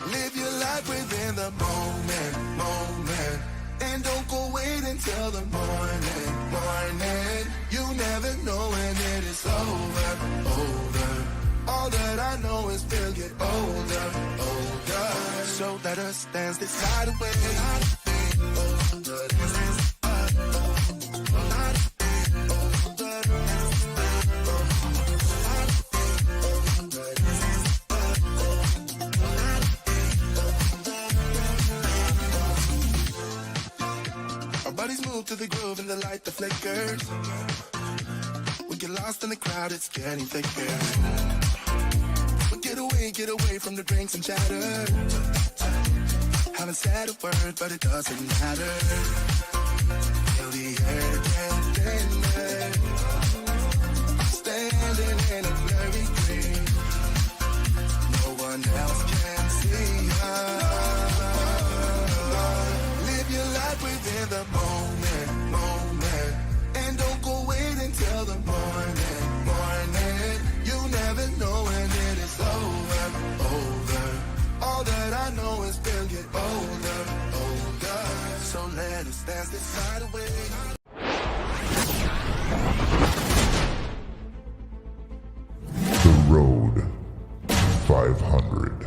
Live your life within the moment. And don't go wait until the morning. You never know when it is over. All that I know is we'll get older. So let us dance this night away. Our bodies move to the groove and the light that flickers. We get lost in the crowd, it's getting thicker. We get away from the drinks and chatter. Haven't said a word, but it doesn't matter. Feel the air getting standing in a blurry green. No one else can see us. Live your life within the moment. And don't go wait until the morning. You never know when it is over. All that I know is we'll get older. So let us dance this night away. The Road 500.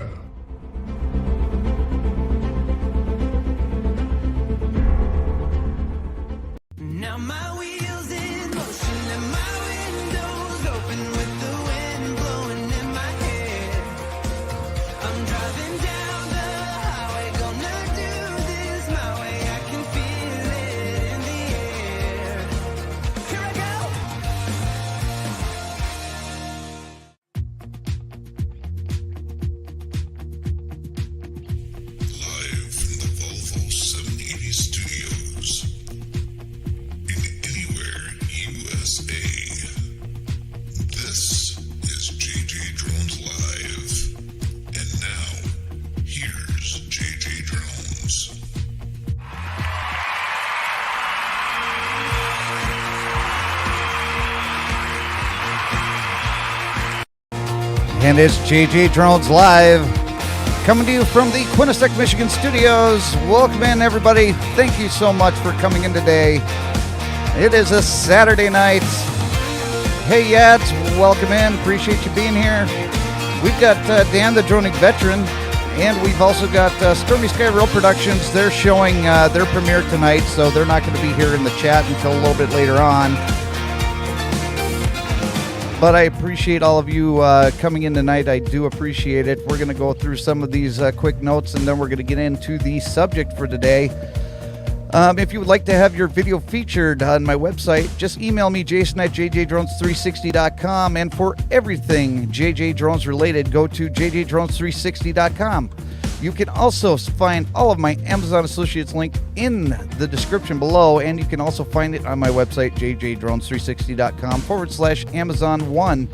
Now my wheels in motion and my windows open with the wind blowing in my hair. I'm driving down the highway, gonna do this my way. I can feel it in the air. Here I go. Live from the Volvo 780 studios in Anywhere, USA. This is JJDrones Live. And now, here's JJDrones. And it's JJDrones Live, coming to you from the Quinnipiac, Michigan studios. Welcome in, everybody. Thank you so much for coming in today. It is a Saturday night. Hey, Yads, welcome in. Appreciate you being here. We've got Dan, the droning veteran, and we've also got Stormy Sky Rail Productions. They're showing their premiere tonight, so they're not going to be here in the chat until a little bit later on. But I appreciate all of you coming in tonight. I do appreciate it. We're going to go through some of these quick notes, and then we're going to get into the subject for today. If you would like to have your video featured on my website, just email me, Jason at JJDrones360.com. And for everything JJ Drones related, go to JJDrones360.com. You can also find all of my Amazon Associates link in the description below, and you can also find it on my website, JJDrones360.com/Amazon1.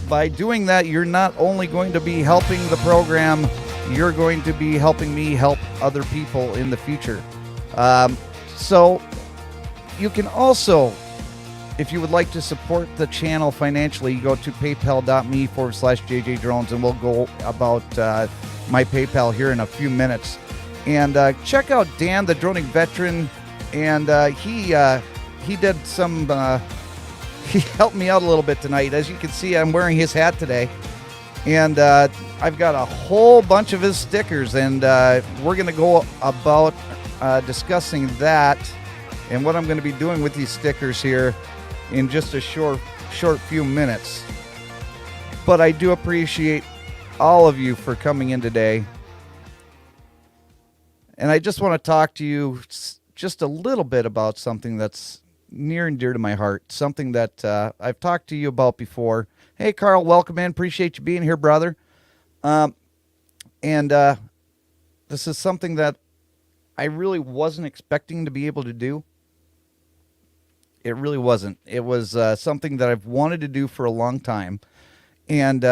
By doing that, you're not only going to be helping the program, you're going to be helping me help other people in the future. So you can also, if you would like to support the channel financially, go to paypal.me/JJDrones, and we'll go about my PayPal here in a few minutes. And check out Dan, the droning veteran, and he did some he helped me out a little bit tonight. As you can see, I'm wearing his hat today, and I've got a whole bunch of his stickers, and we're going to go about discussing that and what I'm going to be doing with these stickers here in just a short few minutes. But I do appreciate all of you for coming in today. And I just want to talk to you just a little bit about something that's near and dear to my heart, something that I've talked to you about before. Hey, Carl, welcome in. Appreciate you being here, brother. And this is something that I really wasn't expecting to be able to do. It really wasn't. It was something that I've wanted to do for a long time. And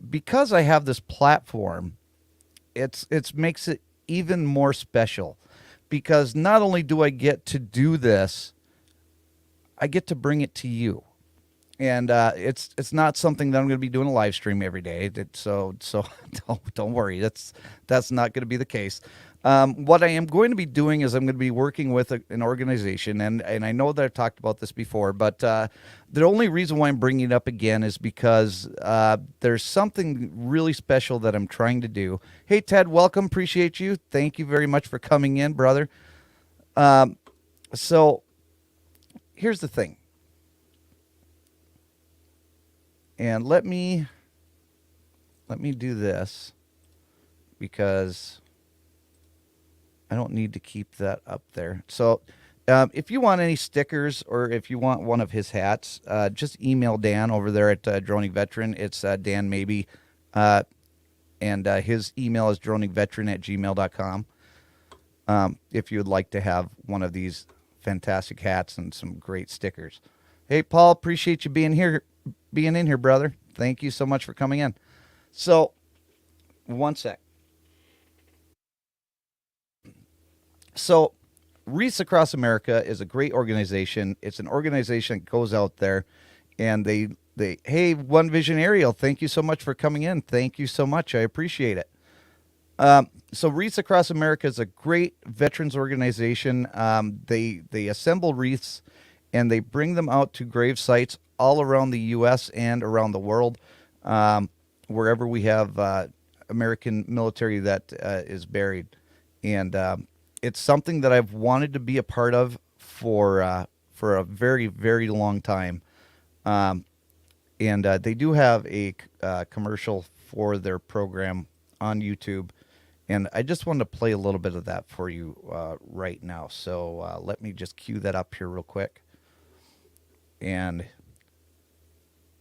because I have this platform, it makes it even more special, because not only do I get to do this, I get to bring it to you. and it's not something that I'm going to be doing a live stream every day. So don't worry. That's not going to be the case. What I am going to be doing is I'm going to be working with an organization, and I know that I've talked about this before, but the only reason why I'm bringing it up again is because there's something really special that I'm trying to do. Hey, Ted, welcome. Appreciate you. Thank you very much for coming in, brother. So here's the thing. And let me do this because I don't need to keep that up there. So if you want any stickers or if you want one of his hats, just email Dan over there at Droning Veteran. It's Dan Maybe. And his email is droningveteran@gmail.com. If you would like to have one of these fantastic hats and some great stickers. Hey, Paul, appreciate you being in here, brother. Thank you so much for coming in. So, one sec. So, Wreaths Across America is a great organization. It's an organization that goes out there and they hey, One Vision Aerial, thank you so much for coming in. Thank you so much. I appreciate it. So Wreaths Across America is a great veterans organization. They assemble wreaths and they bring them out to grave sites all around the U.S. and around the world, wherever we have American military that is buried. And it's something that I've wanted to be a part of for a very, very long time. And they do have a commercial for their program on YouTube. And I just wanted to play a little bit of that for you right now. So let me just cue that up here real quick. And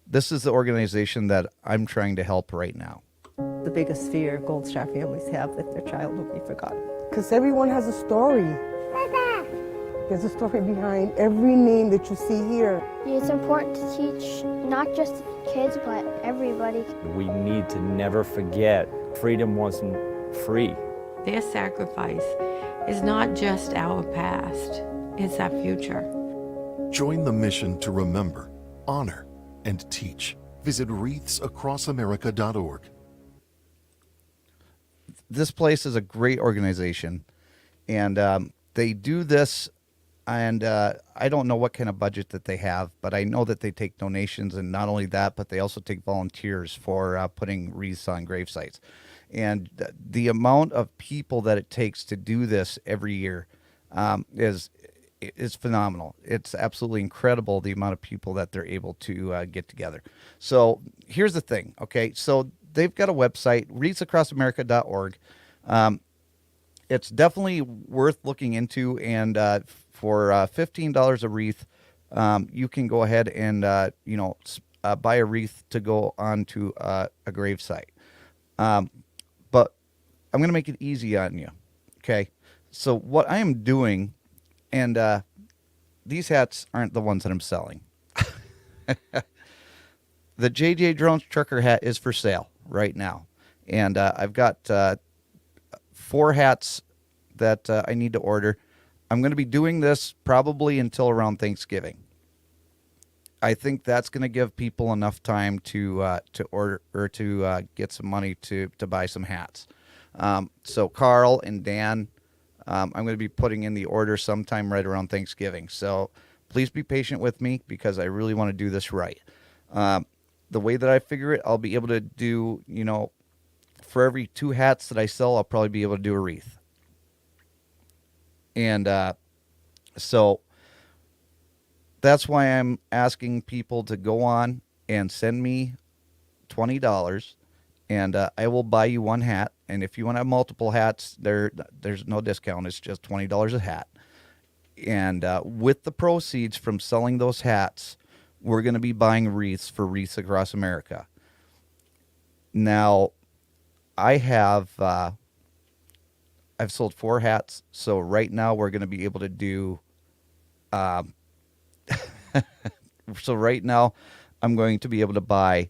this is the organization that I'm trying to help right now. The biggest fear Gold Star families have that their child will be forgotten. Because everyone has a story. There's a story behind every name that you see here. It's important to teach not just kids, but everybody. We need to never forget freedom wasn't free. Their sacrifice is not just our past, it's our future. Join the mission to remember, honor, and teach. Visit wreathsacrossamerica.org. This place is a great organization, and they do this, and I don't know what kind of budget that they have, but I know that they take donations, and not only that, but they also take volunteers for putting wreaths on grave sites. And the amount of people that it takes to do this every year is phenomenal. It's absolutely incredible, the amount of people that they're able to get together. So here's the thing, okay? So they've got a website, wreathsacrossamerica.org. It's definitely worth looking into, and for $15 a wreath, you can go ahead and buy a wreath to go onto a grave site. But I'm going to make it easy on you, okay? So what I am doing, and these hats aren't the ones that I'm selling. The JJDrones trucker hat is for sale right now. And I've got 4 hats that I need to order. I'm going to be doing this probably until around Thanksgiving. I think that's going to give people enough time to order or to get some money to buy some hats. So Carl and Dan, I'm going to be putting in the order sometime right around Thanksgiving. So please be patient with me because I really want to do this right. The way that I figure it, I'll be able to do, for every 2 hats that I sell, I'll probably be able to do a wreath. And so that's why I'm asking people to go on and send me $20, and I will buy you 1 hat. And if you want to have multiple hats, there's no discount. It's just $20 a hat. And with the proceeds from selling those hats, we're going to be buying wreaths for Wreaths Across America. Now, I've sold 4 hats, so right now we're going to be able to do. So right now, I'm going to be able to buy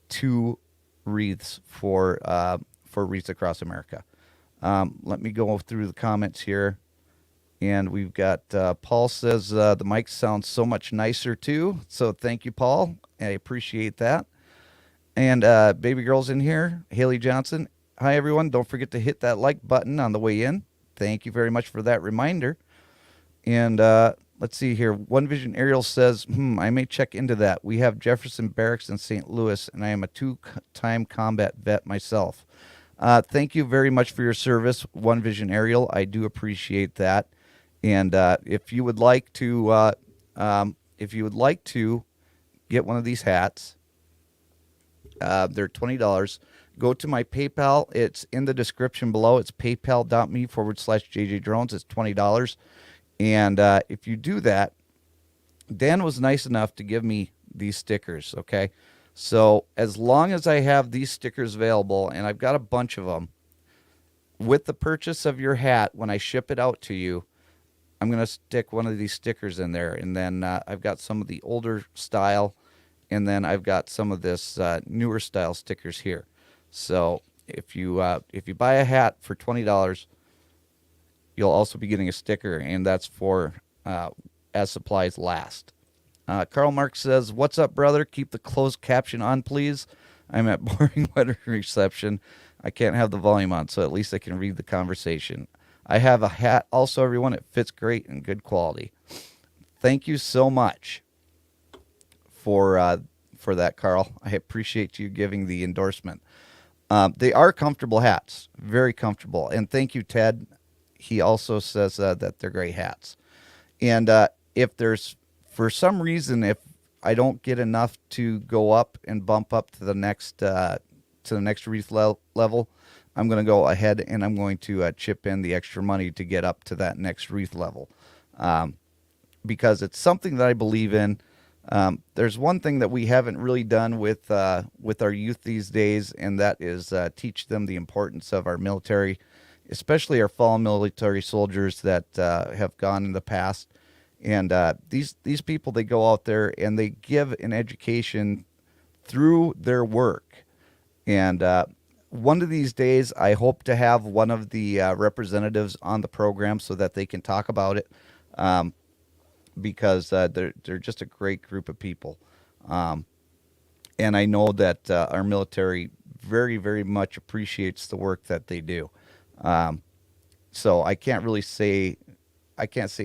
2 wreaths for Wreaths Across America. Let me go through the comments here. And we've got Paul says the mic sounds so much nicer too. So thank you, Paul. I appreciate that. And baby girl's in here, Haley Johnson. Hi, everyone. Don't forget to hit that like button on the way in. Thank you very much for that reminder. And let's see here. One Vision Aerial says, I may check into that. We have Jefferson Barracks in St. Louis, and I am a 2-time combat vet myself. Thank you very much for your service, One Vision Aerial. I do appreciate that. And if you would like to get one of these hats, they're $20. Go to my PayPal. It's in the description below. It's paypal.me/JJDrones. It's $20. And if you do that, Dan was nice enough to give me these stickers, okay? So as long as I have these stickers available, and I've got a bunch of them, with the purchase of your hat, when I ship it out to you, I'm going to stick one of these stickers in there. And then I've got some of the older style, and then I've got some of this newer style stickers here. So if you buy a hat for $20, you'll also be getting a sticker, and that's for as supplies last. Carl Mark says, "What's up, brother? Keep the closed caption on, please. I'm at boring weather reception. I can't have the volume on, so at least I can read the conversation. I have a hat also, everyone. It fits great and good quality." Thank you so much for that, Carl. I appreciate you giving the endorsement. They are comfortable hats, very comfortable. And thank you, Ted. He also says that they're great hats. And if there's, for some reason, if I don't get enough to go up and bump up to the next wreath level, I'm going to go ahead and I'm going to chip in the extra money to get up to that next wreath level, because it's something that I believe in. There's one thing that we haven't really done with our youth these days, and that is teach them the importance of our military, especially our fallen military soldiers that have gone in the past. And these people, they go out there and they give an education through their work. And one of these days, I hope to have one of the representatives on the program so that they can talk about it, because they're just a great group of people. And I know that our military very, very much appreciates the work that they do. So I can't say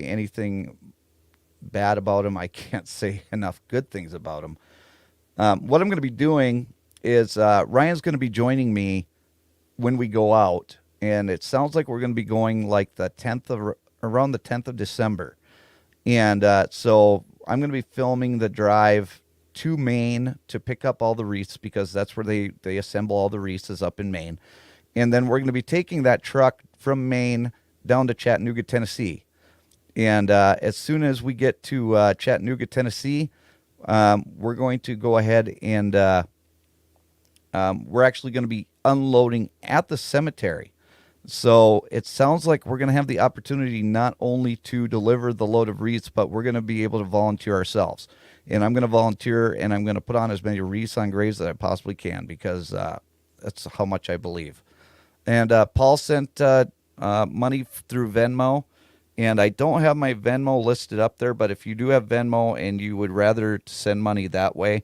anything bad about them. I can't say enough good things about them. What I'm going to be doing is Ryan's going to be joining me when we go out, and it sounds like we're going to be going like around the 10th of December. And so I'm going to be filming the drive to Maine to pick up all the wreaths, because that's where they assemble all the wreaths, is up in Maine. And then we're going to be taking that truck from Maine down to Chattanooga, Tennessee. And as soon as we get to Chattanooga, Tennessee, we're going to go ahead and we're actually going to be unloading at the cemetery. So it sounds like we're going to have the opportunity not only to deliver the load of wreaths, but we're going to be able to volunteer ourselves. And I'm going to volunteer, and I'm going to put on as many wreaths on graves as I possibly can, because that's how much I believe. And Paul sent money through Venmo, and I don't have my Venmo listed up there, but if you do have Venmo and you would rather send money that way,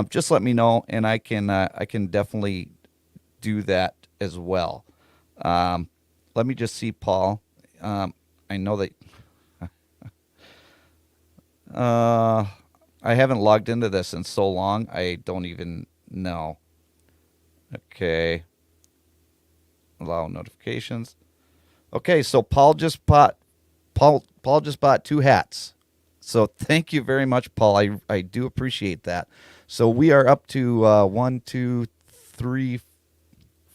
just let me know, and I can definitely do that as well. Let me just see, Paul. I know that I haven't logged into this in so long, I don't even know. Okay. Allow notifications. Okay, so Paul just bought 2 hats. So thank you very much, Paul. I do appreciate that. So we are up to 1, 2, 3,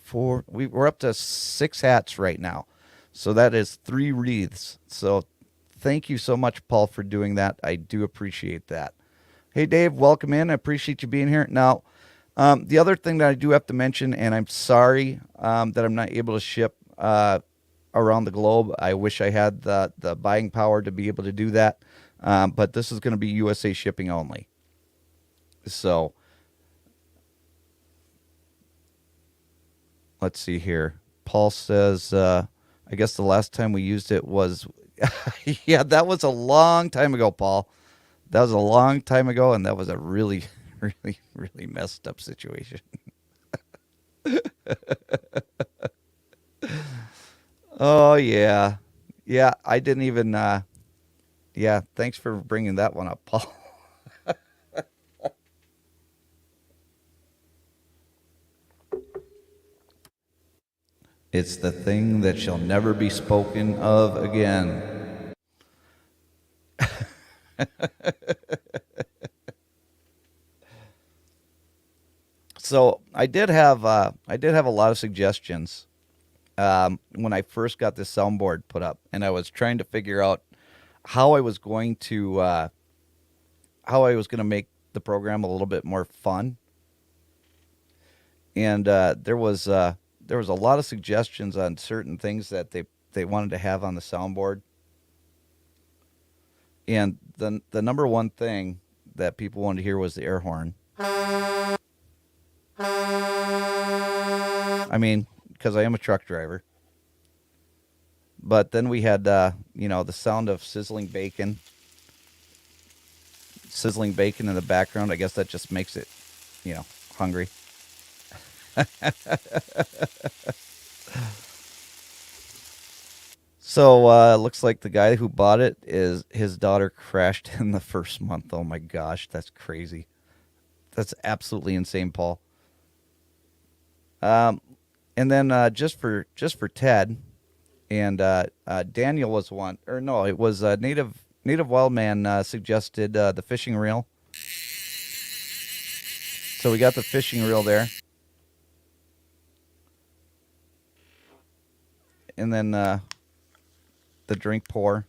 4. We're up to 6 hats right now. So that is 3 wreaths. So thank you so much, Paul, for doing that. I do appreciate that. Hey, Dave, welcome in. I appreciate you being here. Now, the other thing that I do have to mention, and I'm sorry that I'm not able to ship around the globe. I wish I had the buying power to be able to do that. But this is going to be USA shipping only. So let's see here. Paul says, I guess the last time we used it was Yeah, that was a long time ago, Paul. That was a long time ago, and that was a really, really, really messed up situation. Oh, yeah. Yeah, I didn't even, yeah, thanks for bringing that one up, Paul. It's the thing that shall never be spoken of again. So I did have a lot of suggestions when I first got this soundboard put up, and I was trying to figure out how I was going to make the program a little bit more fun. And there was a lot of suggestions on certain things that they wanted to have on the soundboard. And the number one thing that people wanted to hear was the air horn. I mean, because I am a truck driver. But then we had, the sound of sizzling bacon in the background. I guess that just makes it, hungry. So looks like the guy who bought it is his daughter crashed in the first month. Oh my gosh, that's crazy. That's absolutely insane, Paul. And then just for Ted and Daniel was one, or no, it was Native Wildman suggested the fishing reel. So we got the fishing reel there. And then the drink pour.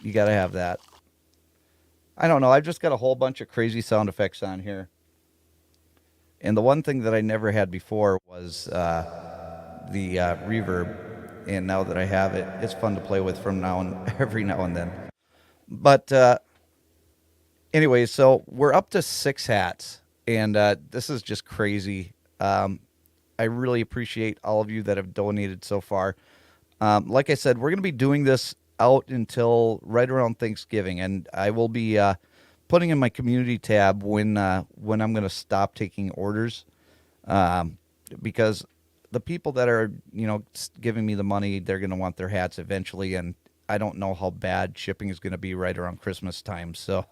You got to have that. I don't know. I've just got a whole bunch of crazy sound effects on here. And the one thing that I never had before was the reverb. And now that I have it, it's fun to play with from every now and then. But anyway, so we're up to 6 hats. And this is just crazy. I really appreciate all of you that have donated so far. Like I said, we're going to be doing this out until right around Thanksgiving, and I will be putting in my community tab when I'm going to stop taking orders, because the people that are giving me the money, they're going to want their hats eventually, and I don't know how bad shipping is going to be right around Christmas time. So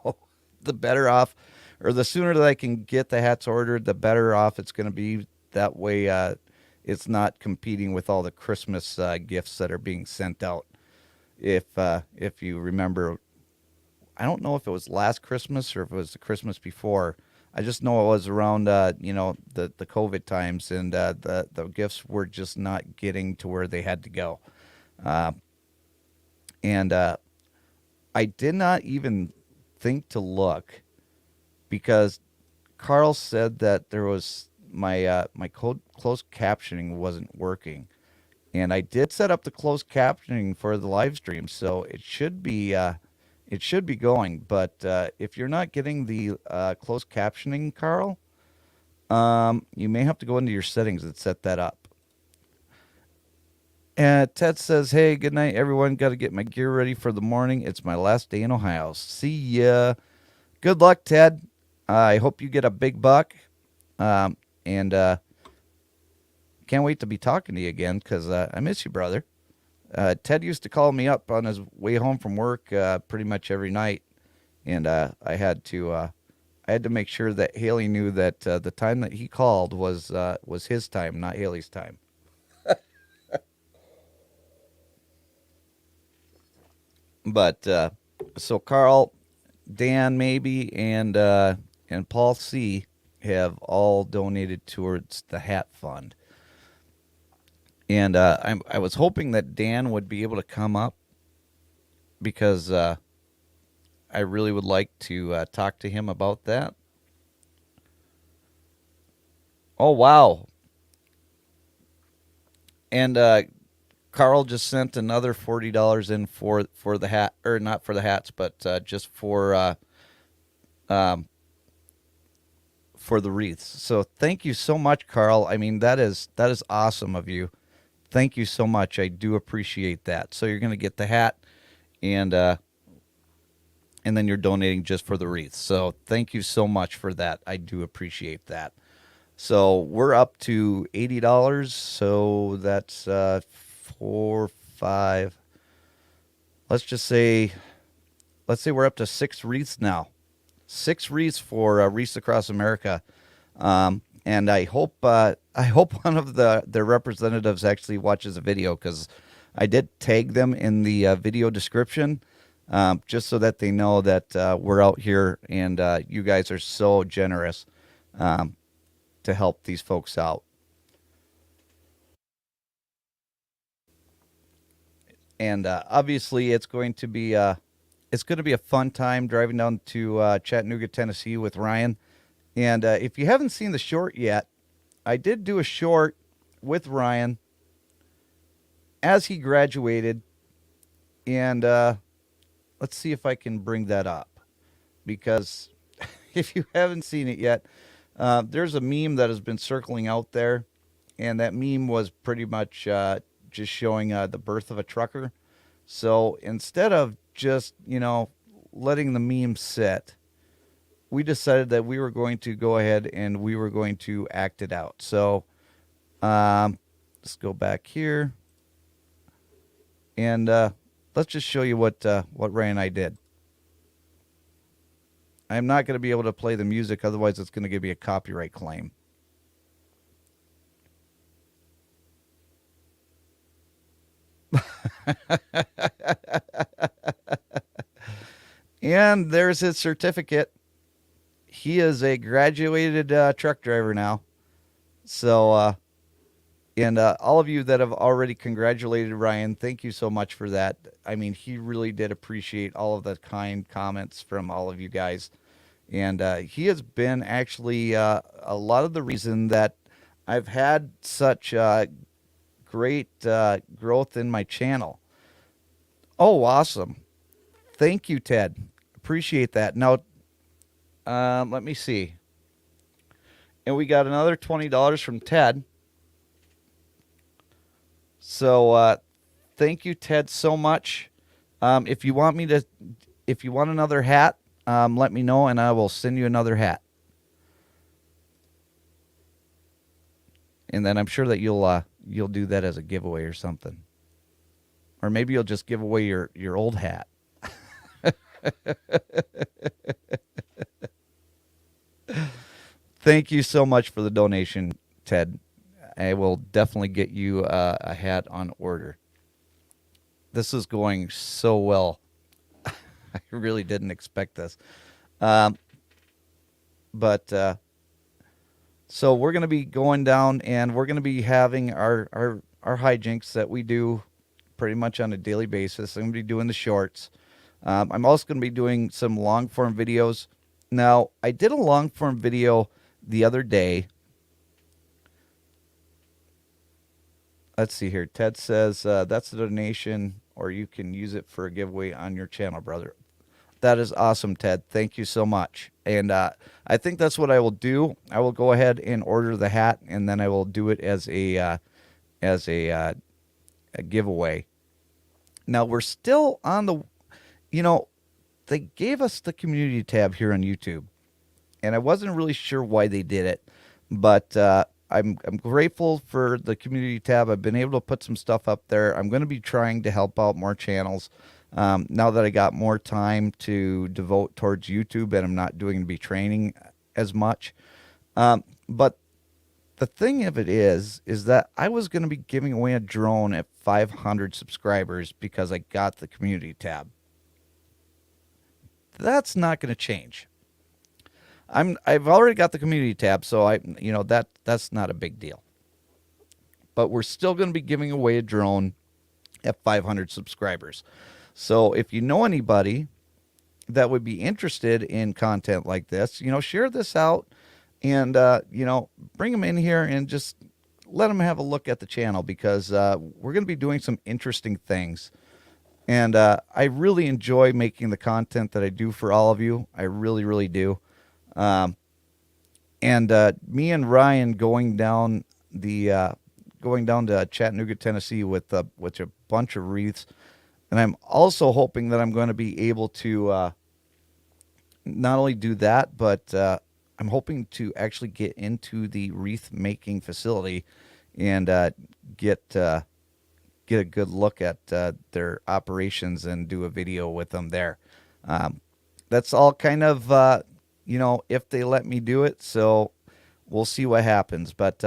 the better off, or the sooner that I can get the hats ordered, the better off it's going to be. That way, it's not competing with all the Christmas gifts that are being sent out. If you remember, I don't know if it was last Christmas or if it was the Christmas before. I just know it was around the COVID times, and the gifts were just not getting to where they had to go. And I did not even think to look, because Carl said that there was my closed captioning wasn't working. And I did set up the closed captioning for the live stream, so it should be going. But if you're not getting the closed captioning, Carl, you may have to go into your settings and set that up. And Ted says, "Hey, good night, everyone. Got to get my gear ready for the morning. It's my last day in Ohio. See ya. Good luck, Ted. I hope you get a big buck. And can't wait to be talking to you again, because I miss you, brother." Ted used to call me up on his way home from work pretty much every night, and I had to make sure that Haley knew that the time that he called was his time, not Haley's time. But so Carl, Dan, maybe, and Paul C have all donated towards the hat fund. And I was hoping that Dan would be able to come up, because I really would like to talk to him about that. Oh, wow. And Carl just sent another $40 in for the hat, or not for the hats, but just for the wreaths. So thank you so much, Carl. I mean, that is awesome of you. thank you so much. I do appreciate that. So you're going to get the hat, and then you're donating just for the wreaths. So thank you so much for that. I do appreciate that. So we're up to $80. So that's 4, 5. Let's say we're up to 6 wreaths now. 6 wreaths for Wreaths Across America. And I hope one of their representatives actually watches the video, because I did tag them in the video description, just so that they know that we're out here, and you guys are so generous to help these folks out. And obviously, it's going to be a fun time driving down to Chattanooga, Tennessee with Ryan. And if you haven't seen the short yet, I did do a short with Ryan as he graduated. And let's see if I can bring that up, because if you haven't seen it yet, there's a meme that has been circling out there. And that meme was pretty much just showing the birth of a trucker. So instead of just, letting the meme sit, we decided that we were going to go ahead and we were going to act it out. So let's go back here, and let's just show you what Ray and I did. I'm not going to be able to play the music, otherwise it's going to give me a copyright claim. And there's his certificate. He is a graduated truck driver now. So, and all of you that have already congratulated Ryan, thank you so much for that. I mean, he really did appreciate all of the kind comments from all of you guys. And he has been actually a lot of the reason that I've had such great growth in my channel. Oh, awesome. Thank you, Ted. Appreciate that. Now, let me see. And we got another $20 from Ted. So thank you, Ted, so much. If you want another hat, let me know and I will send you another hat. And then I'm sure that you'll do that as a giveaway or something. Or maybe you'll just give away your old hat. Thank you so much for the donation, Ted. I will definitely get you a hat on order. This is going so well. I really didn't expect this. So we're going to be going down, and we're going to be having our hijinks that we do pretty much on a daily basis. I'm going to be doing the shorts. I'm also going to be doing some long-form videos. Now, I did a long-form video the other day. Let's see here. Ted says, that's a donation, or you can use it for a giveaway on your channel, brother. That is awesome, Ted. Thank you so much. And I think that's what I will do. I will go ahead and order the hat, and then I will do it as a giveaway. Now, we're still on the... they gave us the community tab here on YouTube, and I wasn't really sure why they did it, but I'm grateful for the community tab. I've been able to put some stuff up there. I'm going to be trying to help out more channels now that I got more time to devote towards YouTube, and I'm not doing to be training as much. But the thing of it is that I was going to be giving away a drone at 500 subscribers because I got the community tab. That's not going to change. I've already got the community tab, so that's not a big deal. But we're still going to be giving away a drone at 500 subscribers. So if you know anybody that would be interested in content like this, share this out and bring them in here and just let them have a look at the channel, because we're going to be doing some interesting things. And I really enjoy making the content that I do for all of you. I really, really do. And me and Ryan going down the going down to Chattanooga, Tennessee with a bunch of wreaths. And I'm also hoping that I'm going to be able to not only do that, but I'm hoping to actually get into the wreath making facility and get a good look at their operations and do a video with them there. That's all kind of, if they let me do it. So we'll see what happens. But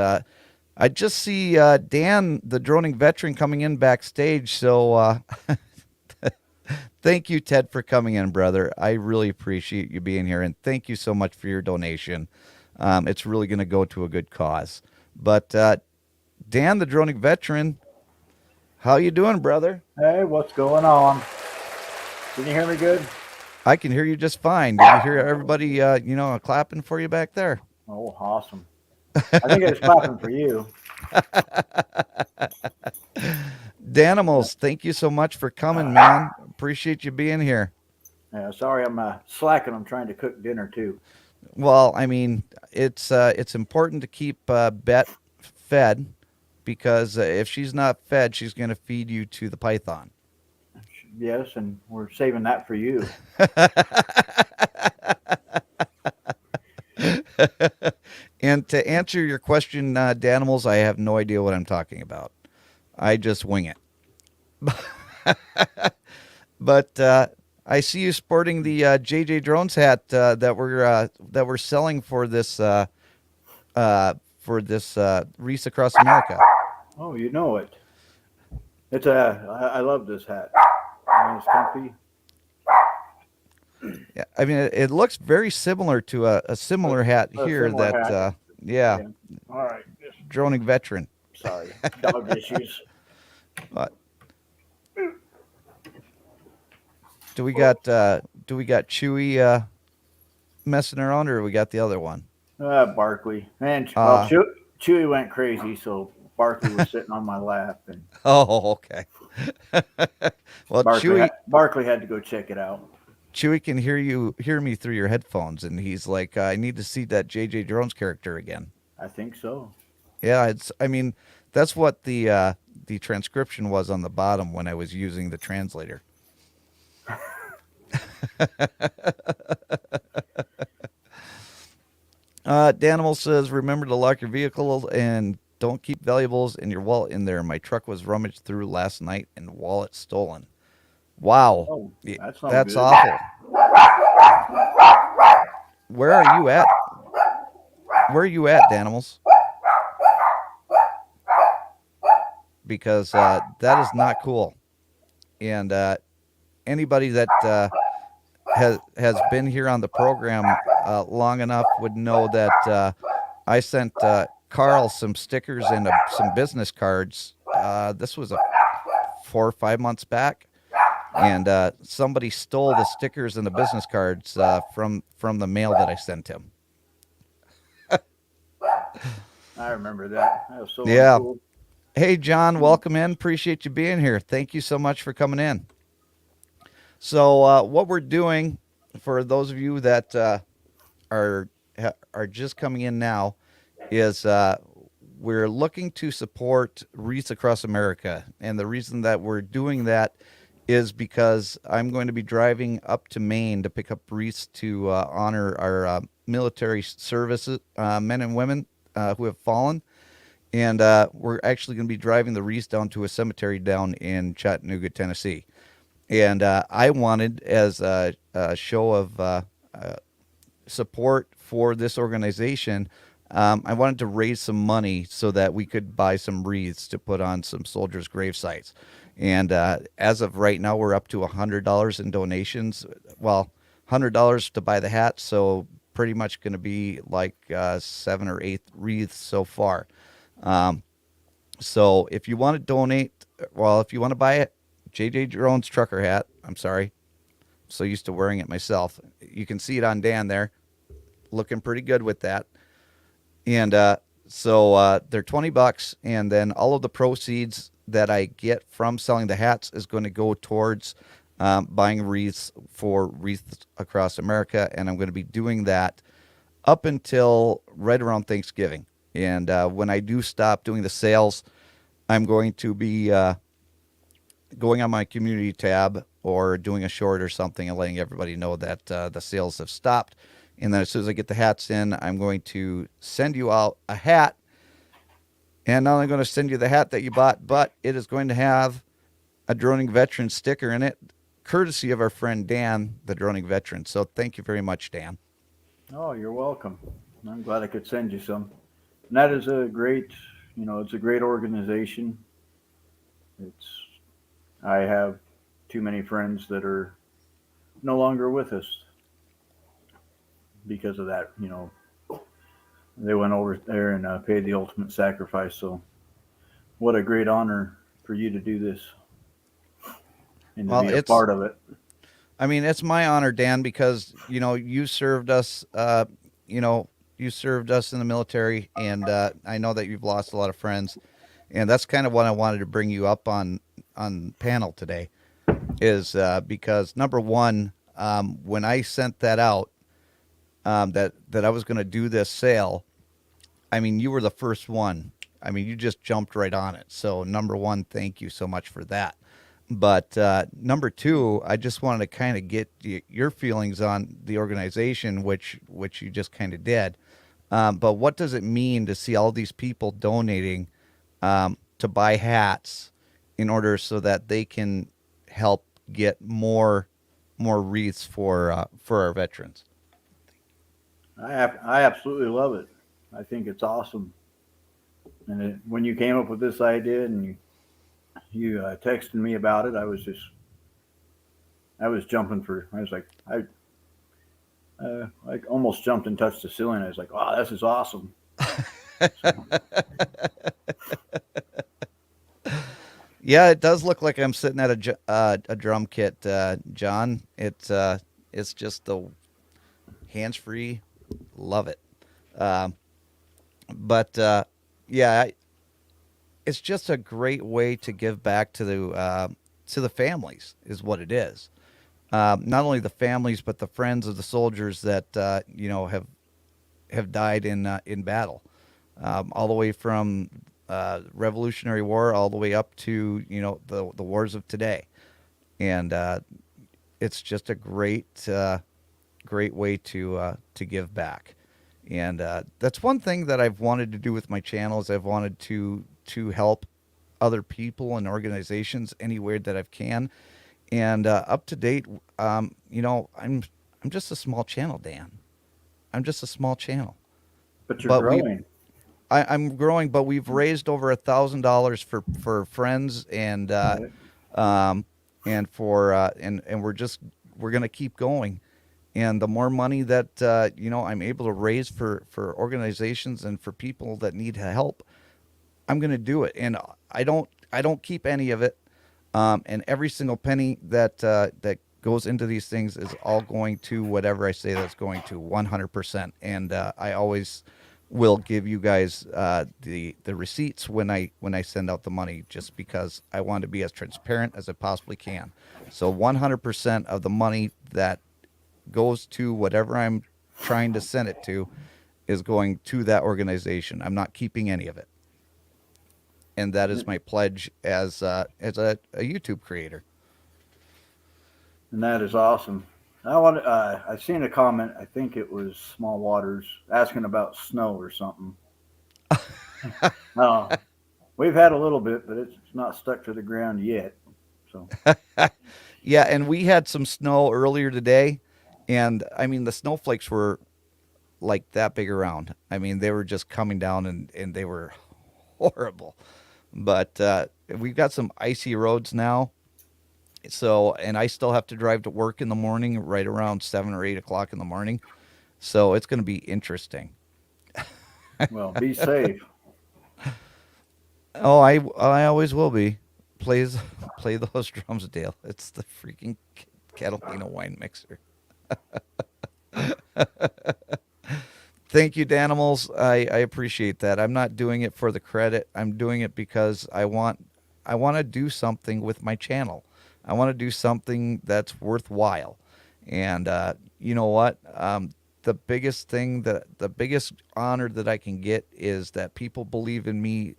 I just see Dan, the droning veteran, coming in backstage. So thank you, Ted, for coming in, brother. I really appreciate you being here. And thank you so much for your donation. It's really going to go to a good cause. But Dan, the droning veteran, how you doing, brother? Hey, what's going on? Can you hear me good? I can hear you just fine. Did you hear everybody, clapping for you back there? Oh, awesome. I think I was clapping for you. Danimals, thank you so much for coming, man. Appreciate you being here. Yeah, sorry I'm slacking. I'm trying to cook dinner too. Well, I mean, it's important to keep Bet fed, because if she's not fed, she's going to feed you to the python. Yes, and we're saving that for you. And to answer your question, Danimals, I have no idea what I'm talking about. I just wing it. But I see you sporting the JJDrones hat that we're selling for this Wreaths Across America. Oh, you know it. It's I love this hat. It's comfy. Yeah, I mean, it looks very similar to a similar hat here similar that, hat. yeah. All right. Droning veteran. Sorry. Dog issues. But do we got Chewy messing around, or we got the other one? Barkley. Man, well, Chewy went crazy, so Barkley was sitting on my lap. And Oh, okay. Well, Barkley had to go check it out. Chewy can hear me through your headphones, and he's like, I need to see that JJDrones character again. I think so. Yeah, that's what the transcription was on the bottom when I was using the translator. Danimal says, remember to lock your vehicle and don't keep valuables in your wallet in there. My truck was rummaged through last night and wallet stolen. Wow. Oh, that's good. awful. Where are you at? Where are you at, Danimals? Because that is not cool. And anybody that has been here on the program long enough would know that I sent Carl some stickers and some business cards. This was 4 or 5 months back, and somebody stole the stickers and the business cards from the mail that I sent him. I remember that. That was so Yeah. cool. Hey, John, welcome in. Appreciate you being here. Thank you so much for coming in. So what we're doing, for those of you that are just coming in now, is we're looking to support Wreaths Across America. And the reason that we're doing that is because I'm going to be driving up to Maine to pick up wreaths to honor our military services, men and women who have fallen. And we're actually going to be driving the wreaths down to a cemetery down in Chattanooga, Tennessee. And I wanted, as a show of support for this organization, I wanted to raise some money so that we could buy some wreaths to put on some soldiers' grave sites. And as of right now, we're up to $100 in donations. Well, $100 to buy the hat, so pretty much going to be like 7 or 8 wreaths so far. So if you want to donate, well, if you want to buy it, JJDrones trucker hat, I'm sorry, I'm so used to wearing it myself. You can see it on Dan there, looking pretty good with that. And so they're $20, and then all of the proceeds that I get from selling the hats is going to go towards buying wreaths for Wreaths Across America, and I'm going to be doing that up until right around Thanksgiving. And when I do stop doing the sales, I'm going to be going on my community tab or doing a short or something and letting everybody know that the sales have stopped. And then as soon as I get the hats in, I'm going to send you out a hat. And not only going to send you the hat that you bought, but it is going to have a Droning Veteran sticker in it, courtesy of our friend Dan, the Droning Veteran. So thank you very much, Dan. Oh, you're welcome. I'm glad I could send you some. And that is a great, it's a great organization. I have too many friends that are no longer with us because of that. They went over there and paid the ultimate sacrifice. So, what a great honor for you to do this and to be a part of it. I mean, it's my honor, Dan, because you served us. You served us in the military, and I know that you've lost a lot of friends, and that's kind of what I wanted to bring you up on panel today, is because number one, when I sent that out, that I was going to do this sale, I mean, you were the first one. I mean, you just jumped right on it. So number one, thank you so much for that. But number two, I just wanted to kind of get your feelings on the organization, which you just kind of did. But what does it mean to see all these people donating to buy hats in order so that they can help get more wreaths for our veterans? I absolutely love it. I think it's awesome. And when you came up with this idea and you texted me about it, I was jumping I was like, I almost jumped and touched the ceiling. I was like, wow, this is awesome. Yeah, it does look like I'm sitting at a drum kit, John. It's just the hands-free. Love it. But yeah, it's just a great way to give back to the families, is what it is. Not only the families, but the friends of the soldiers that have died in battle, all the way from Revolutionary War all the way up to the wars of today, and it's just a great way to give back. And that's one thing that I've wanted to do with my channel, is I've wanted to help other people and organizations any way that I can. And up to date, I'm just a small channel, Dan. I'm just a small channel. But you're growing. I'm growing, but we've raised over $1,000 for friends and we're gonna keep going. And the more money that I'm able to raise for organizations and for people that need help, I'm going to do it. And I don't keep any of it. And every single penny that goes into these things is all going to whatever I say that's going to, 100%. And I always will give you guys the receipts when I send out the money, just because I want to be as transparent as I possibly can. So 100% of the money that goes to whatever I'm trying to send it to is going to that organization. I'm not keeping any of it. And that is my pledge as a YouTube creator. And that is awesome. I seen a comment, I think it was Small Waters, asking about snow or something. We've had a little bit, but it's not stuck to the ground yet. So yeah, and we had some snow earlier today. And I mean, the snowflakes were like that big around. I mean, they were just coming down and they were horrible. But we've got some icy roads now. So, and I still have to drive to work in the morning, right around 7 or 8 o'clock in the morning. So it's going to be interesting. Well, be safe. Oh, I always will be. Play those drums, Dale. It's the freaking Catalina wine mixer. Thank you, Danimals. I appreciate that. I'm not doing it for the credit. I'm doing it because I want to do something with my channel. I want to do something that's worthwhile. And you know what? The biggest honor that I can get is that people believe in me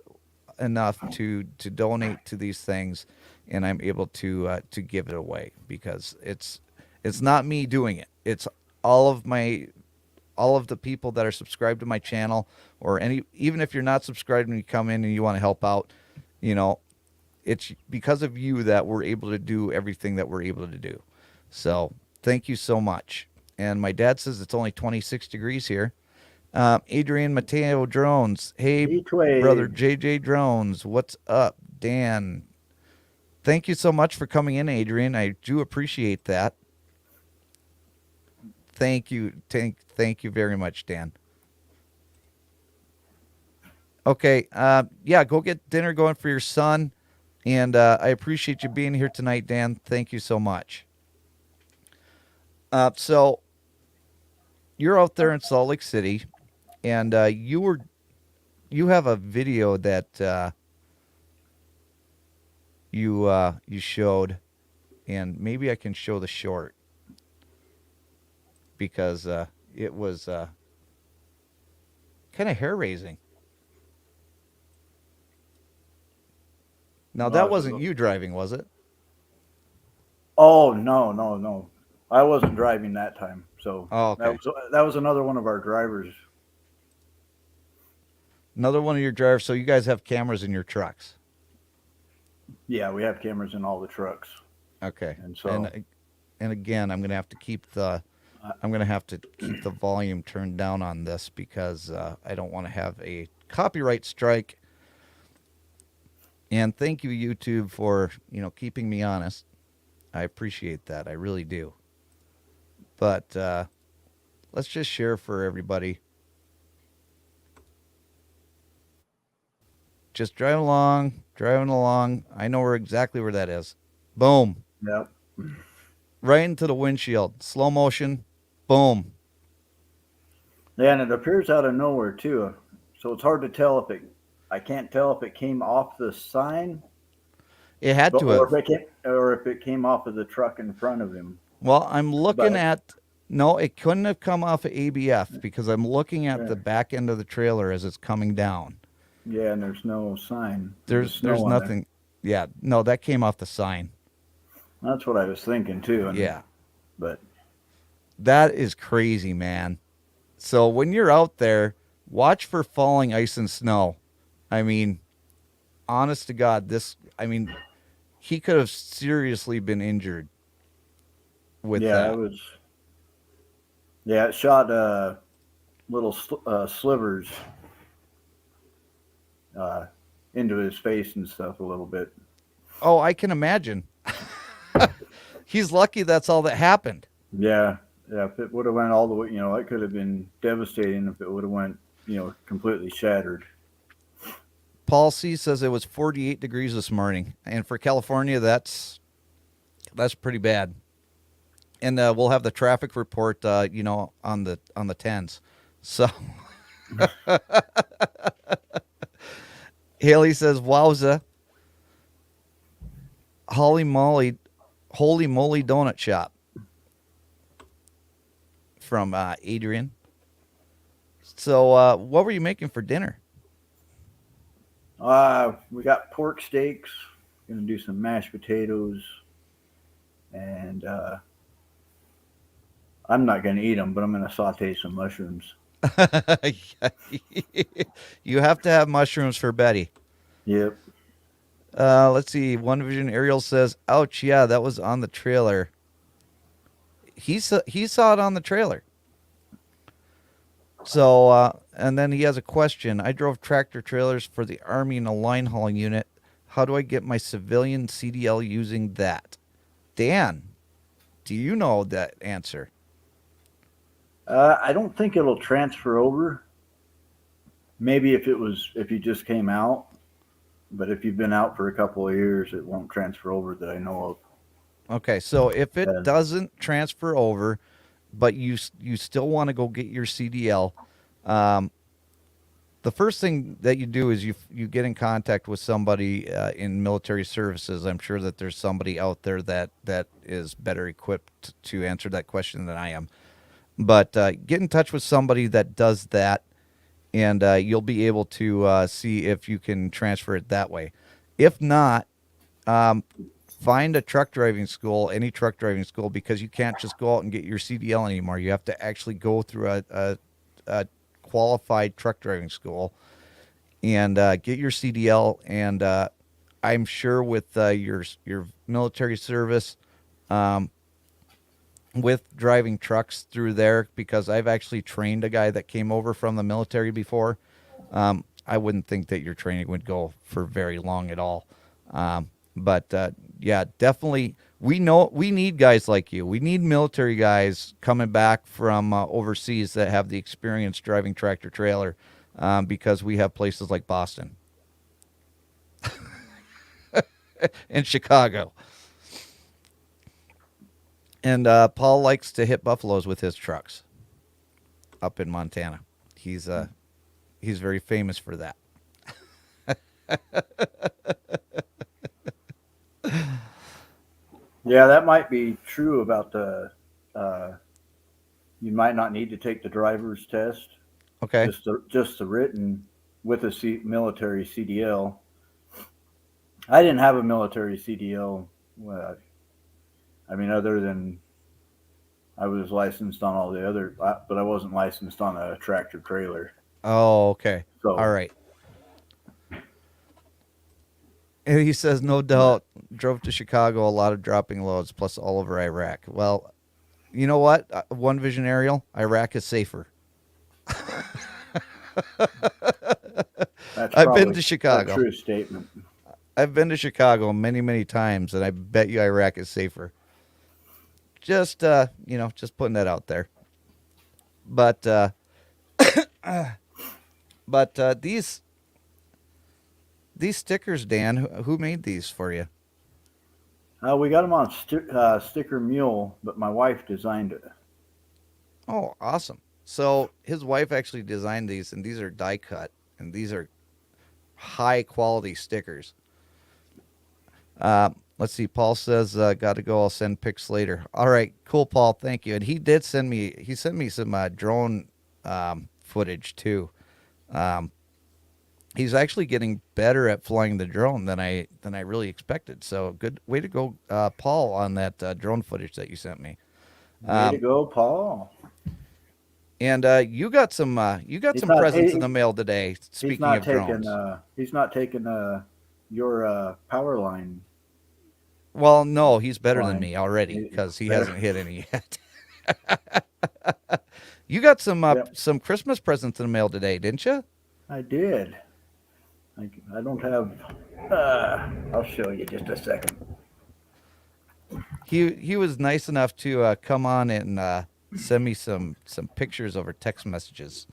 enough to donate to these things, and I'm able to give it away because it's not me doing it. It's all of the people that are subscribed to my channel, or even if you're not subscribed and you come in and you want to help out, it's because of you that we're able to do everything that we're able to do. So thank you so much. And my dad says it's only 26 degrees here. Adrian Mateo Drones. Hey, brother JJDrones. What's up? Dan. Thank you so much for coming in, Adrian. I do appreciate that. Thank you. Thank you very much, Dan. Okay. Yeah, go get dinner going for your son. And I appreciate you being here tonight, Dan. Thank you so much. So you're out there in Salt Lake City, and you have a video that you showed, and maybe I can show the short because it was kind of hair-raising. Now, that wasn't you driving, was it? Oh, no. I wasn't driving that time. So okay. that was another one of our drivers. Another one of your drivers. So you guys have cameras in your trucks? Yeah, we have cameras in all the trucks. Okay. And so, and again, I'm going to have to keep the volume turned down on this because I don't want to have a copyright strike. And thank you, YouTube, for keeping me honest. I appreciate that. I really do. But let's just share for everybody. Just driving along. I know exactly where that is. Boom. Yep. Right into the windshield. Slow motion. Boom. Yeah, and it appears out of nowhere too. So it's hard to tell I can't tell if it came off the sign. It had to have. Or if it came off of the truck in front of him. Well, I'm looking no, it couldn't have come off of ABF because I'm looking at the back end of the trailer as it's coming down. Yeah, and there's no sign. There's nothing. Yeah, no, that came off the sign. That's what I was thinking too. Yeah. But that is crazy, man. So when you're out there, watch for falling ice and snow. I mean, honest to God, he could have seriously been injured with that. It shot little slivers into his face and stuff a little bit. Oh, I can imagine. He's lucky that's all that happened. Yeah. If it would have went all the way, it could have been devastating if it would have went, completely shattered. Paul C says it was 48 degrees this morning, and for California, that's pretty bad. And we'll have the traffic report, on the 10s. So Haley says, "Wowza, holy moly donut shop." From Adrian. So what were you making for dinner? We got pork steaks. Gonna do some mashed potatoes, and I'm not gonna eat them, but I'm gonna saute some mushrooms. You have to have mushrooms for Betty. Yep. Let's see. One Vision Ariel says, "Ouch! Yeah, that was on the trailer." He saw it on the trailer. So, and then he has a question. I drove tractor trailers for the Army in a line hauling unit. How do I get my civilian CDL using that? Dan, do you know that answer? I don't think it'll transfer over. Maybe if you just came out, but if you've been out for a couple of years, it won't transfer over that I know of. Okay, so if it doesn't transfer over, but you still want to go get your CDL, the first thing that you do is you get in contact with somebody in military services. I'm sure that there's somebody out there that is better equipped to answer that question than I am. But get in touch with somebody that does that, and you'll be able to see if you can transfer it that way. If not, find a truck driving school, any truck driving school, because you can't just go out and get your CDL anymore. You have to actually go through a qualified truck driving school and get your CDL. And I'm sure with your military service, with driving trucks through there, because I've actually trained a guy that came over from the military before. I wouldn't think that your training would go for very long at all. But yeah, definitely, we need guys like you. We need military guys coming back from overseas that have the experience driving tractor trailer, because we have places like Boston and Chicago. And Paul likes to hit buffaloes with his trucks up in Montana. He's very famous for that. Yeah, that might be true about the. You might not need to take the driver's test. Okay. Just the written with a military CDL. I didn't have a military CDL. I mean, other than I was licensed on all the other, but I wasn't licensed on a tractor trailer. Oh, okay. So, all right. And he says, no doubt, drove to Chicago, a lot of dropping loads, plus all over Iraq. Well, you know what? One vision aerial, Iraq is safer. I've been to Chicago. A true statement. I've been to Chicago many, many times, and I bet you Iraq is safer. Just, just putting that out there. But, these stickers, Dan, who made these for you? We got them on Sticker Mule, but my wife designed it. Oh, awesome. So his wife actually designed these, and these are die cut, and these are high quality stickers. Let's see. Paul says, got to go. I'll send pics later. All right. Cool, Paul. Thank you. And he sent me some drone footage too. He's actually getting better at flying the drone than I really expected. So good way to go, Paul, on that drone footage that you sent me. Way to go, Paul. And you got some presents in the mail today. Speaking of drones, he's not taking your power line. Well, no, he's better than me already because he hasn't hit any yet. You got some Christmas presents in the mail today, didn't you? I did. I don't have. I'll show you just a second. He was nice enough to come on and send me some pictures over text messages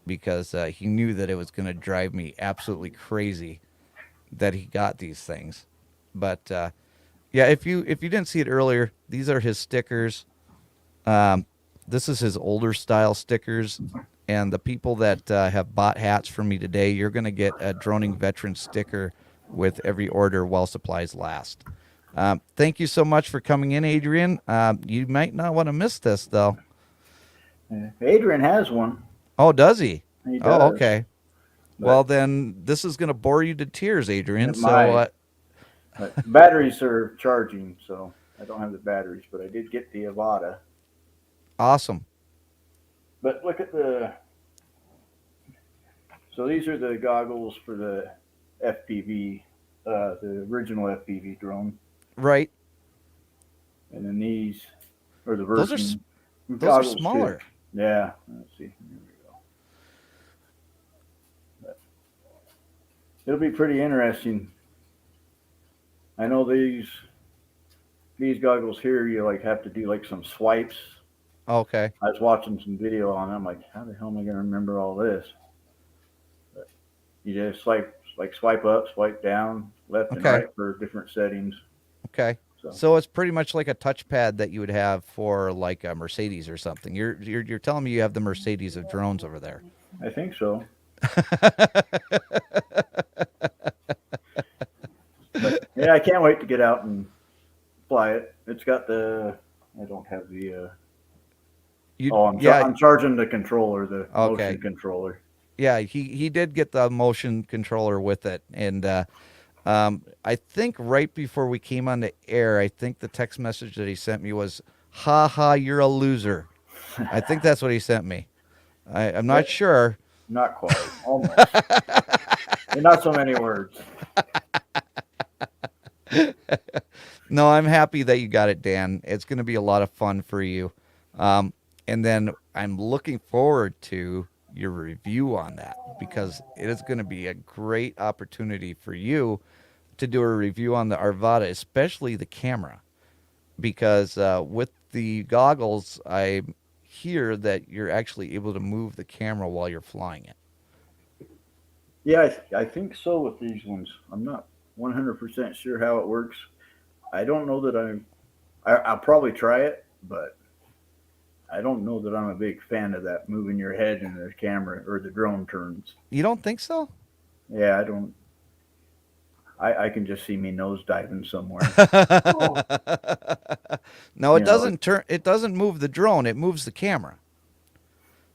because he knew that it was going to drive me absolutely crazy that he got these things. But yeah, if you didn't see it earlier, these are his stickers. This is his older style stickers. And the people that have bought hats from me today, you're going to get a Droning Veteran sticker with every order while supplies last. Thank you so much for coming in, Adrian. You might not want to miss this, though. Adrian has one. Oh, does he? He does. Oh, okay. Well, then this is going to bore you to tears, Adrian. But batteries are charging, so I don't have the batteries, but I did get the Avata. Awesome. But look at so these are the goggles for the FPV, the original FPV drone. Right. And then these are the version. Those are smaller. Too. Yeah. Let's see. Here we go. But it'll be pretty interesting. I know these goggles here, you have to do some swipes. Okay. I was watching some video on it. I'm like, how the hell am I going to remember all this? But you just swipe up, swipe down, left and right for different settings. Okay. So it's pretty much like a touchpad that you would have for like a Mercedes or something. You're telling me you have the Mercedes of drones over there. I think so. But, yeah, I can't wait to get out and fly it. It's got I don't have the. I'm charging the controller, the motion controller. Yeah, he did get the motion controller with it, and I think right before we came on the air, I think the text message that he sent me was, "Ha ha, you're a loser." I think that's what he sent me. I'm not sure. Not quite. Almost. Not so many words. No, I'm happy that you got it, Dan. It's going to be a lot of fun for you. And then I'm looking forward to your review on that, because it is going to be a great opportunity for you to do a review on the Arvada, especially the camera, because with the goggles, I hear that you're actually able to move the camera while you're flying it. Yeah, I think so with these ones. I'm not 100% sure how it works. I don't know that I'll probably try it, but I don't know that I'm a big fan of that moving your head and the camera or the drone turns. You don't think so? Yeah, I don't. I can just see me nose diving somewhere. No, it doesn't turn. It doesn't move the drone. It moves the camera.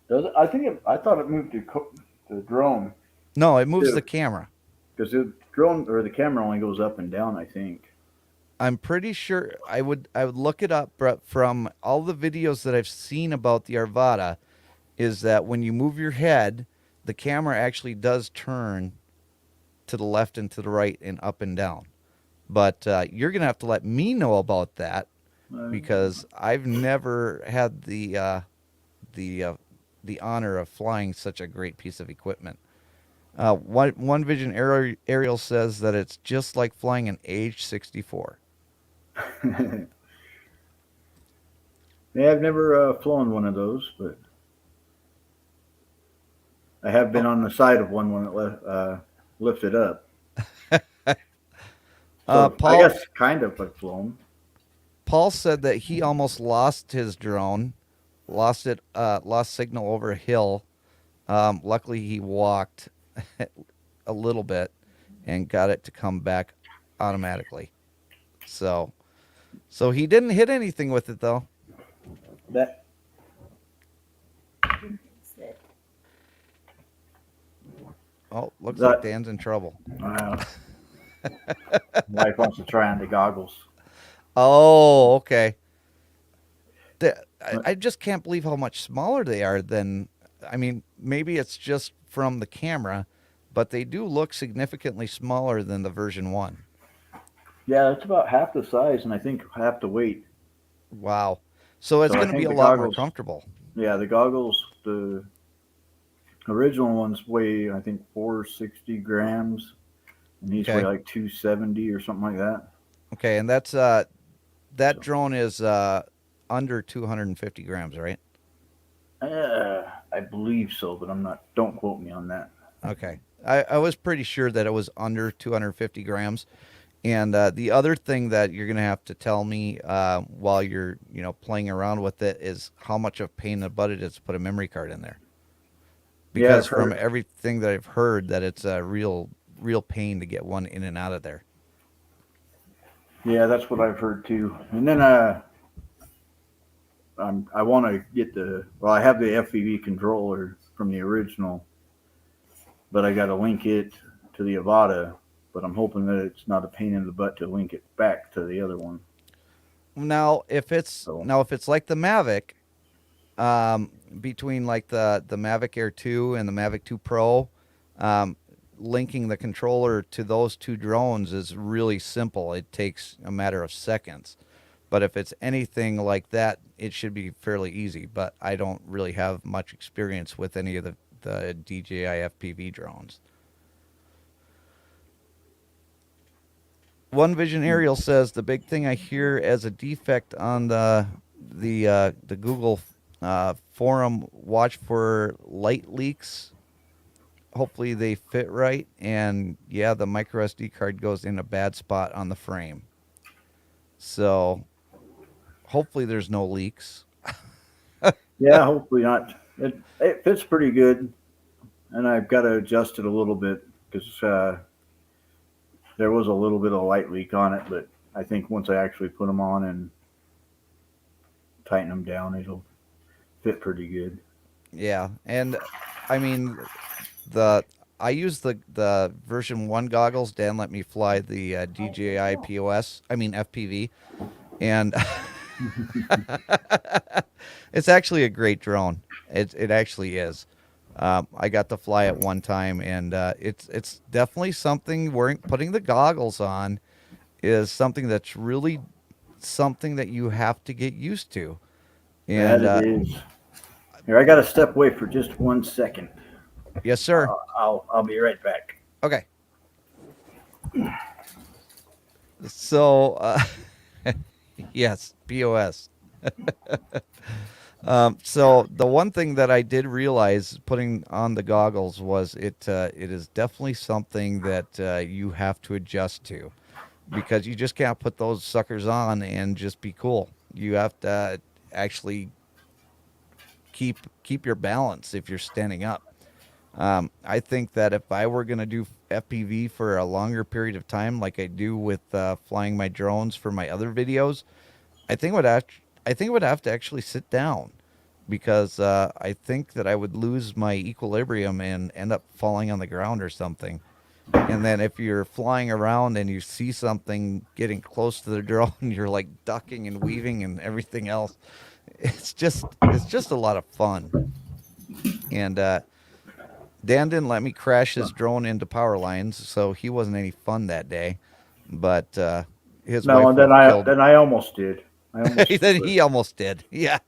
Does it? I thought it moved the drone. No, it moves the camera. Because the drone or the camera only goes up and down, I think. I'm pretty sure I would look it up, but from all the videos that I've seen about the Arvada, is that when you move your head, the camera actually does turn to the left and to the right and up and down. But you're gonna have to let me know about that, because I've never had the honor of flying such a great piece of equipment. One Vision Aerial says that it's just like flying an H-64. Yeah, I've never flown one of those, but I have been on the side of one when it lifted up. So Paul, I guess kind of I've flown. Paul said that he almost lost his drone, lost signal over a hill. Luckily, he walked a little bit and got it to come back automatically. So he didn't hit anything with it, though. That. Oh, looks like Dan's in trouble. Wife wants to try on the goggles. Oh, okay. I just can't believe how much smaller they are than, I mean, maybe it's just from the camera, but they do look significantly smaller than the version 1. Yeah, it's about half the size, and I think half the weight. Wow. So it's going to be a lot more comfortable. Yeah, the goggles, the original ones weigh, I think, 460 grams, and these weigh like 270 or something like that. Okay, and that's that drone is under 250 grams, right? I believe so, but I'm not. Don't quote me on that. Okay, I was pretty sure that it was under 250 grams. And the other thing that you're going to have to tell me while you're, playing around with it is how much of a pain in the butt it is to put a memory card in there. Because from everything that I've heard, that it's a real pain to get one in and out of there. Yeah, that's what I've heard too. And then I want to get I have the FPV controller from the original, but I got to link it to the Avata. But I'm hoping that it's not a pain in the butt to link it back to the other one. Now, if it's like the Mavic, between like the Mavic Air 2 and the Mavic 2 Pro, linking the controller to those two drones is really simple. It takes a matter of seconds. But if it's anything like that, it should be fairly easy. But I don't really have much experience with any of the DJI FPV drones. One Vision Aerial says the big thing I hear as a defect on the Google forum, watch for light leaks. Hopefully they fit right, and yeah, the micro SD card goes in a bad spot on the frame. So hopefully there's no leaks. Yeah, hopefully not. It fits pretty good, and I've got to adjust it a little bit because there was a little bit of light leak on it, but I think once I actually put them on and tighten them down, it'll fit pretty good. Yeah, and I mean, I use the version 1 goggles. Dan let me fly the DJI POS. I mean FPV, and it's actually a great drone. It actually is. I got to fly it one time, and it's definitely something. Putting the goggles on is something that's really something that you have to get used to. And That it is. Here, I got to step away for just 1 second. yes, sir. I'll be right back. Okay. So, yes, POS. So the one thing that I did realize putting on the goggles was it is definitely something that you have to adjust to, because you just can't put those suckers on and just be cool. You have to actually keep your balance if you're standing up. I think that if I were going to do FPV for a longer period of time, like I do with flying my drones for my other videos, I think it would have to actually sit down, because I think that I would lose my equilibrium and end up falling on the ground or something. And then if you're flying around and you see something getting close to the drone, you're like ducking and weaving and everything else. It's just a lot of fun. And Dan didn't let me crash his drone into power lines, so he wasn't any fun that day. But his wife No, then I almost did. then he almost did. Yeah.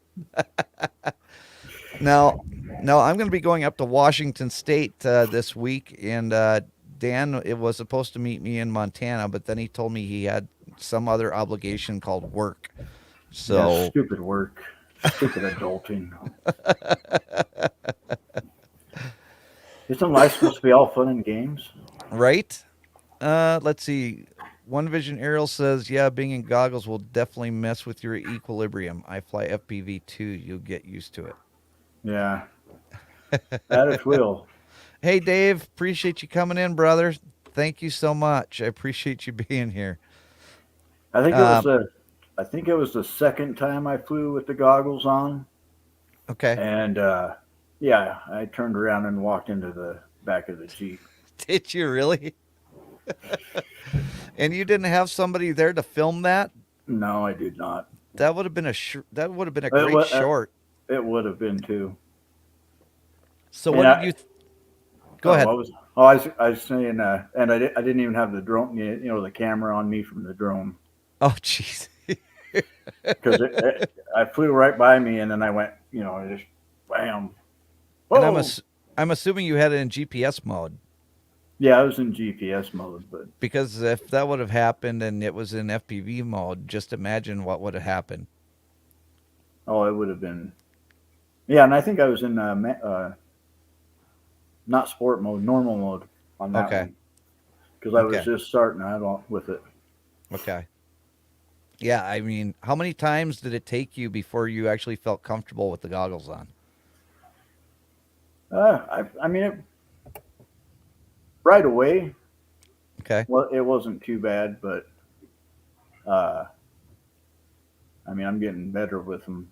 Now I'm going to be going up to Washington State this week, and Dan was supposed to meet me in Montana, but then he told me he had some other obligation called work. So yeah, stupid work, stupid adulting. Isn't life supposed to be all fun and games? Right? Let's see. One Vision Aerial says, yeah, being in goggles will definitely mess with your equilibrium. I fly FPV too. You'll get used to it. Yeah. That it will. Hey, Dave, appreciate you coming in, brother. Thank you so much. I appreciate you being here. I think it was the second time I flew with the goggles on. Okay. And yeah, I turned around and walked into the back of the Jeep. Did you really? And you didn't have somebody there to film that? No, I did not. That would have been a great short. It would have been too. So what did you? Go ahead. I was saying, and I didn't even have the drone, the camera on me from the drone. Oh, jeez. Because I flew right by me, and then I went, just bam. Whoa. And I'm assuming you had it in GPS mode. Yeah, I was in GPS mode, but because if that would have happened and it was in FPV mode, just imagine what would have happened. Oh, it would have been. Yeah, and I think I was in not sport mode, normal mode on that one. Because I was just starting out with it. Okay. Yeah, I mean, how many times did it take you before you actually felt comfortable with the goggles on? I mean, right away. Okay. Well, it wasn't too bad, but I mean, I'm getting better with them.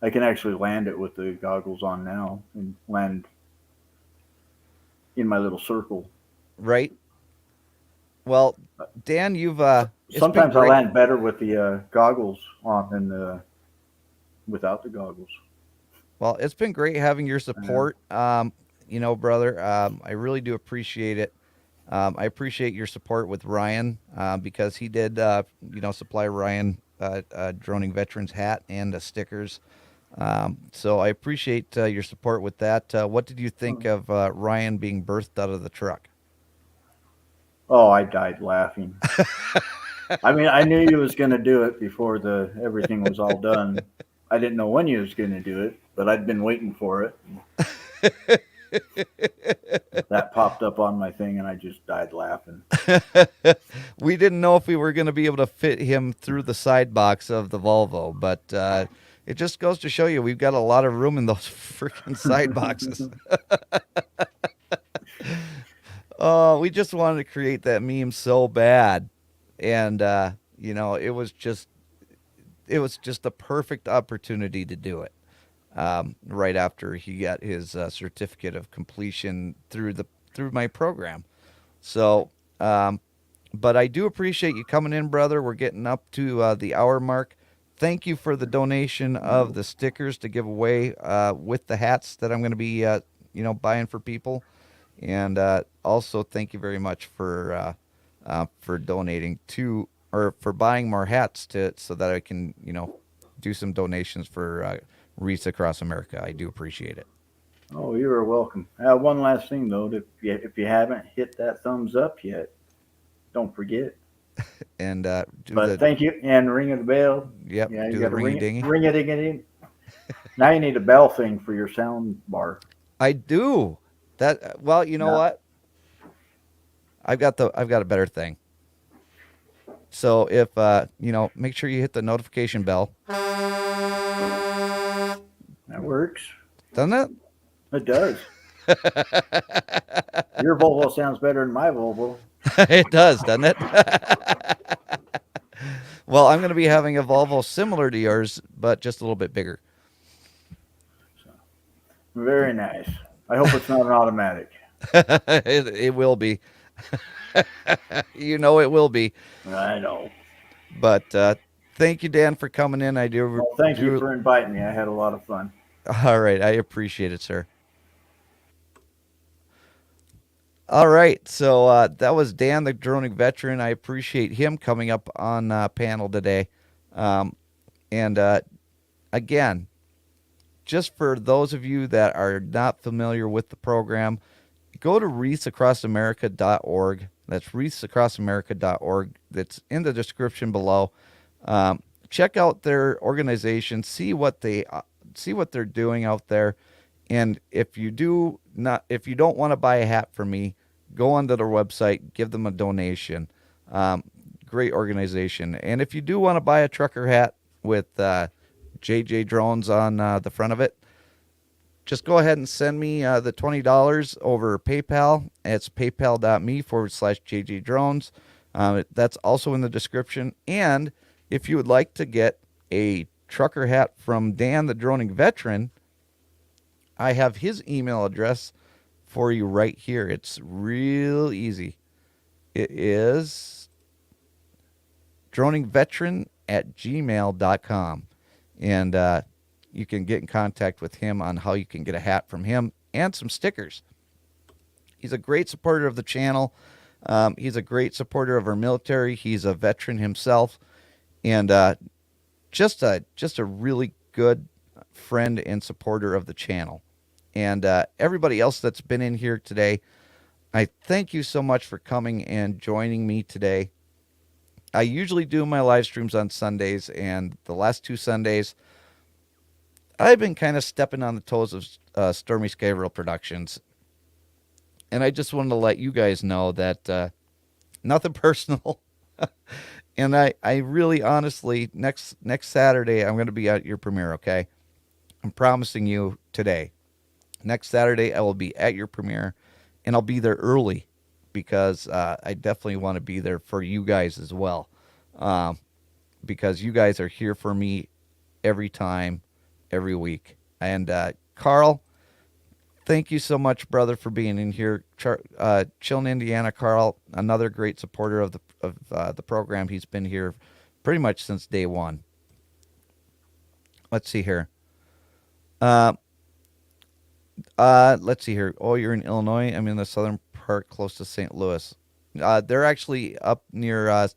I can actually land it with the goggles on now and land in my little circle. Right. Well, Dan, you've sometimes I land better with the goggles on than without the goggles. Well, it's been great having your support. Brother, I really do appreciate it. I appreciate your support with Ryan because he did, supply Ryan a Droning Veterans hat and stickers. So I appreciate your support with that. What did you think of Ryan being birthed out of the truck? Oh, I died laughing. I mean, I knew he was going to do it before everything was all done. I didn't know when he was going to do it, but I'd been waiting for it. That popped up on my thing, and I just died laughing. We didn't know if we were going to be able to fit him through the side box of the Volvo, but it just goes to show you we've got a lot of room in those freaking side boxes. Oh, we just wanted to create that meme so bad, and it was just the perfect opportunity to do it. right after he got his certificate of completion through my program. So, but I do appreciate you coming in, brother. We're getting up to the hour mark. Thank you for the donation of the stickers to give away with the hats that I'm going to be, buying for people. And also, thank you very much for donating to, or for buying more hats so that I can, do some donations for Wreaths across America. I do appreciate it. Oh, you are welcome. One last thing though, if you haven't hit that thumbs up yet, don't forget. And thank you, and ring the bell. Yep. Yeah, do you the got to ring dingy. it again. Now you need a bell thing for your sound bar. I do. That well, you know what? I've got a better thing. So if make sure you hit the notification bell. That works. Doesn't it? It does. Your Volvo sounds better than my Volvo. It does, doesn't it? Well, I'm going to be having a Volvo similar to yours, but just a little bit bigger. Very nice. I hope it's not an automatic. It will be. It will be. I know. But thank you, Dan, for coming in. I do. Well, thank you for inviting me. I had a lot of fun. All right. I appreciate it, sir. All right. So that was Dan, the droning veteran. I appreciate him coming up on panel today. Again, just for those of you that are not familiar with the program, go to wreathsacrossamerica.org. That's wreathsacrossamerica.org. That's in the description below. Check out their organization, see what they're doing out there. And if you don't want to buy a hat from me, go onto their website, give them a donation. Great organization. And if you do want to buy a trucker hat with JJDrones on the front of it, just go ahead and send me the $20 over PayPal. It's paypal.me/JJDrones. That's also in the description. And if you would like to get a trucker hat from Dan, the droning veteran, I have his email address for you right here. It's real easy. It is droningveteran@gmail.com. And you can get in contact with him on how you can get a hat from him and some stickers. He's a great supporter of the channel. He's a great supporter of our military. He's a veteran himself. And just a really good friend and supporter of the channel. And everybody else that's been in here today, I thank you so much for coming and joining me today. I usually do my live streams on Sundays, and the last 2 Sundays, I've been kind of stepping on the toes of Stormy Scaverell Productions. And I just wanted to let you guys know that nothing personal. And I really, honestly, next Saturday, I'm going to be at your premiere, okay? I'm promising you today. Next Saturday, I will be at your premiere, and I'll be there early because I definitely want to be there for you guys as well. Because you guys are here for me every time, every week. And Carl, thank you so much, brother, for being in here. Chillin', Indiana, Carl, another great supporter of the program. He's been here pretty much since day one. Let's see here. Let's see here. Oh, you're in Illinois. I'm in the southern part, close to St. Louis. They're actually up near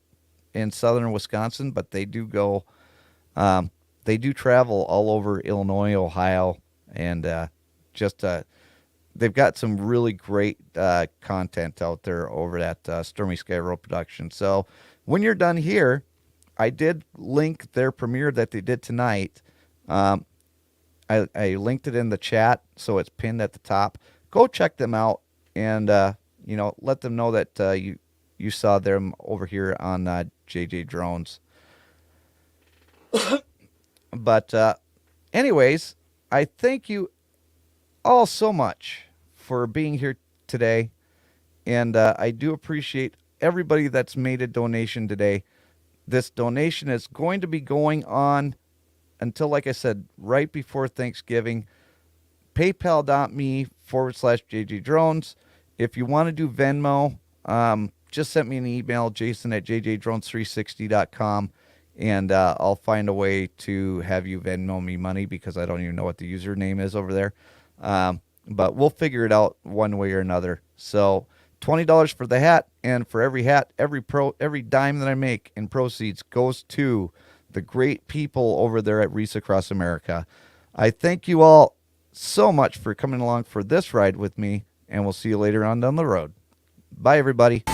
in southern Wisconsin, but they do go. They do travel all over Illinois, Ohio, and they've got some really great content out there over at Stormy Scaverell Production. So when you're done here, I did link their premiere that they did tonight. I linked it in the chat, so it's pinned at the top. Go check them out, and let them know that you saw them over here on JJDrones. But anyways, I thank you all so much for being here today, and I do appreciate everybody that's made a donation today. This donation is going to be going on until, like I said, right before Thanksgiving. PayPal.me/JJDrones. If you want to do Venmo, just send me an email, jason@JJDrones360.com, and I'll find a way to have you Venmo me money because I don't even know what the username is over there. But we'll figure it out one way or another. So $20 for the hat, and for every hat, every dime that I make in proceeds goes to the great people over there at Wreaths Across America. I thank you all so much for coming along for this ride with me, and we'll see you later on down the road. Bye, everybody.